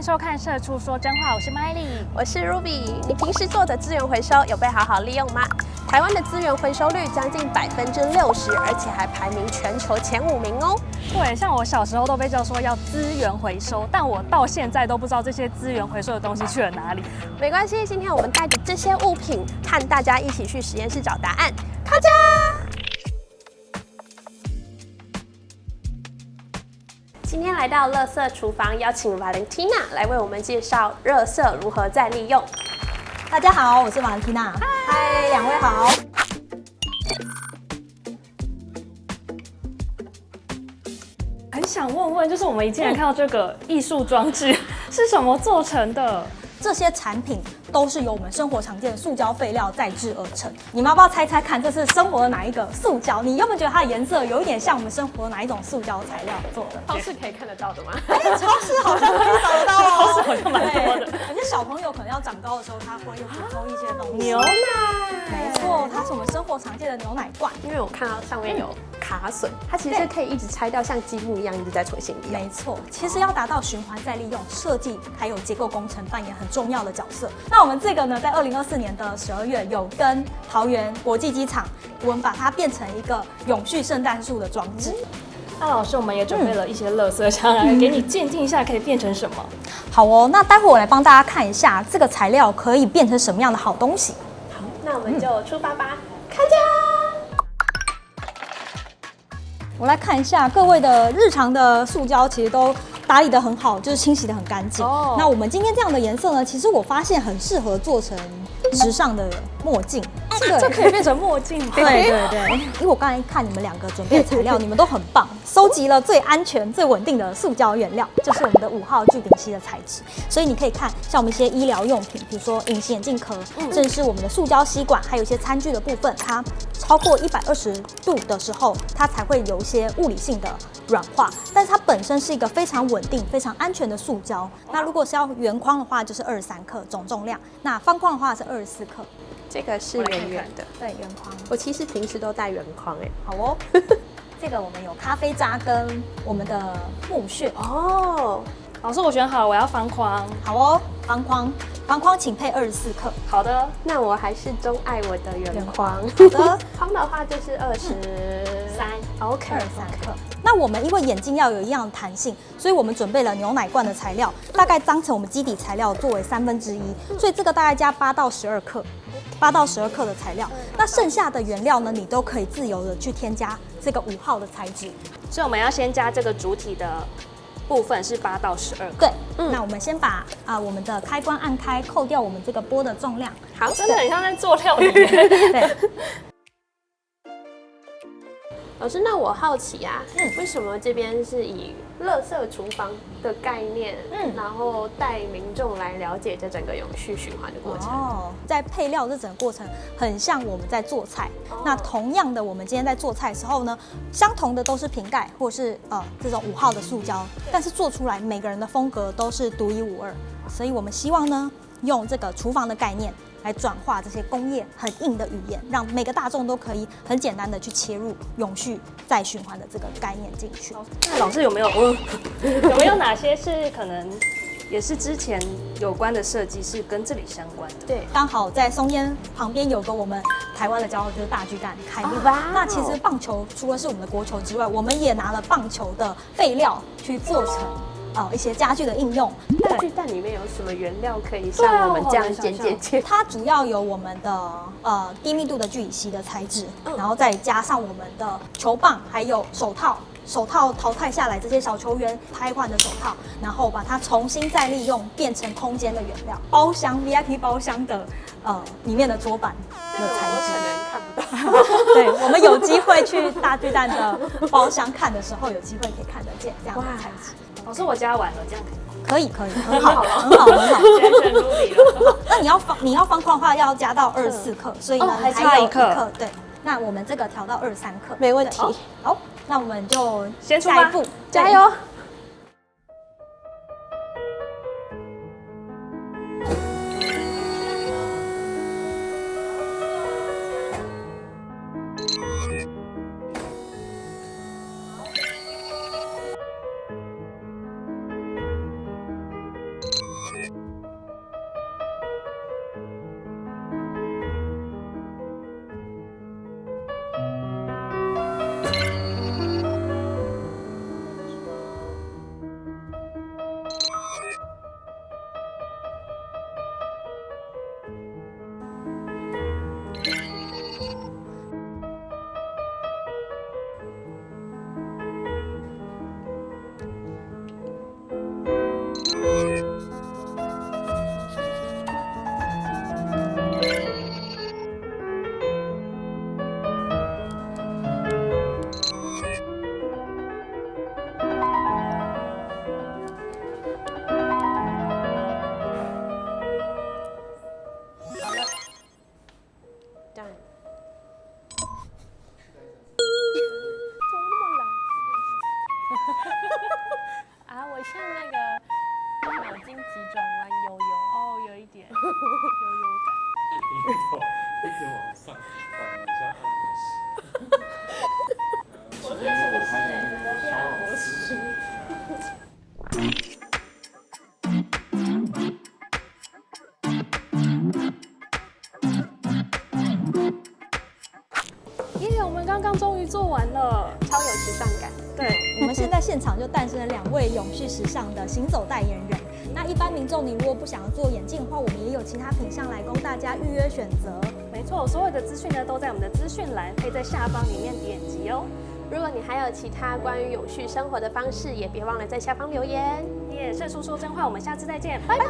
收看《社畜說真話》，我是 Miley， 我是 Ruby。你平時做的資源回收有被好好利用嗎？台灣的資源回收率將近60%，而且還排名全球前5名哦。对，像我小時候都被教說要資源回收，但我到現在都不知道這些資源回收的東西去了哪裡。沒關係，今天我們帶着這些物品，和大家一起去實驗室找答案。咔嚓！今天來到垃圾廚房，邀請 Valentina 來為我們介紹垃圾如何再利用。大家好，我是 Valentina。嗨，兩位好。很想問問，就是我们一进来看到這個藝術裝置是什麼做成的？這些產品都是由我們生活常見的塑膠廢料再製而成。你們要不要猜猜看，這是生活的哪一個塑膠？你有沒有覺得它的顏色有一點像我們生活的哪一種塑膠材料做的？超市可以看得到的嗎？超市好像可以找得到哦。超市好像蠻多的。而且小朋友可能要長高的時候，他會有補充一些東西。牛奶，沒錯，它是我們生活常見的牛奶罐。因為我看到上面有卡榫，它其實是可以一直拆掉，像积木一樣一直在重新利用。沒錯，其實要達到循環再利用，設計還有結構工程扮演很重要的角色。那我們這個呢，在2024年的12月有跟桃園國際機場，我們把它變成一個永續聖誕樹的裝置。那老師，我們也準備了一些垃圾箱來給你鑑定一下，可以變成什麼？好哦，那待會我來幫大家看一下這個材料可以变成什麼樣的好東西。好，那我們就出發吧。開家！我來看一下各位的日常的塑膠，其實都打理得很好，就是清洗得很乾淨。那我們今天這樣的顏色呢，其實我發現很適合做成時尚的墨鏡。這可以变成墨鏡。对对对，因为我刚才看你們兩個準備的材料，你們都很棒，收集了最安全、最穩定的塑膠原料，就是我們的5號聚丙烯的材質。所以你可以看，像我們一些醫療用品，比如說隱形眼鏡殼，甚至是我們的塑膠吸管，還有一些餐具的部分，它超過120度的時候，它才會有一些物理性的軟化。但是它本身是一個非常穩定、非常安全的塑膠。那如果是要圓框的話，就是23克總重量；那方框的話是24克。這個是圓圓的，對，圓框。我其實平時都帶圓框哎。好哦，這個我們有咖啡渣跟我們的木屑哦。老師，我選好了，我要方框。好哦，方框請配24克。好的，那我還是鍾愛我的圓框。好的，框的話就是23，OK，23克。那我們因為眼鏡要有一樣的彈性，所以我們準備了牛奶罐的材料，大概當成我們基底材料作為1/3，所以這個大概加8到12克。8到12克的材料，那剩下的原料呢，你都可以自由的去添加這個5號的材質。所以我們要先加這個主體的部分是8到12克。對，那我們先把我們的開關按開，扣掉我們這個波的重量。好，真的很像在做料理。對。老師，那我好奇啊，為什麼這邊是以垃圾廚房的概念，然後帶民眾來了解這整個永續循環的過程？哦，在配料這整個過程很像我們在做菜。那同樣的，我們今天在做菜的時候呢，相同的都是瓶蓋或是這種5號的塑膠，但是做出來每個人的風格都是獨一無二。所以我們希望呢，用這個廚房的概念來轉化這些工業很硬的語言，讓每個大眾都可以很簡單的去切入永續再循環的這個概念進去。那老師有沒有哪些是可能也是之前有關的設計是跟這裡相關的？對，剛好在松菸旁邊有個我們台灣的驕傲，就是大巨蛋開幕。那其實棒球除了是我們的國球之外，我們也拿了棒球的廢料去做成一些家具的應用。大巨蛋裡面有什麼原料可以像我們這樣剪？它主要有我們的低密度的聚乙烯的材質，然後再加上我们的球棒，還有手套淘汰下來這些小球員汰換的手套，然後把它重新再利用，變成空間的原料。包廂 VIP 包廂的裡面的桌板的材質，可能看不到。對，我們有機會去大巨蛋的包廂看的時候，有機會可以看得見這樣的材質。老師，我加完了，這樣可以？可以，很好，很好。全程入理了。那你要方框的話，要加到24克，所以呢還差1克。对，那我们這個調到23克，沒問題。好，那我們就先出發，下一步，加油！一直往上，往一下按摩石。我这是还有那个小老师。耶，我们刚刚终于做完了，超有时尚感。对，我们现在现场就诞生了2位永续时尚的行走代言人。那一般民众，你如果不想要做眼镜的话，我们也有其他品项来供大家预约選擇。沒錯，所有的資訊呢都在我們的資訊欄，可以在下方裡面點擊哦。如果你還有其他關於永續生活的方式，也別忘了在下方留言。耶，聖書說真話，我們下次再見，拜拜。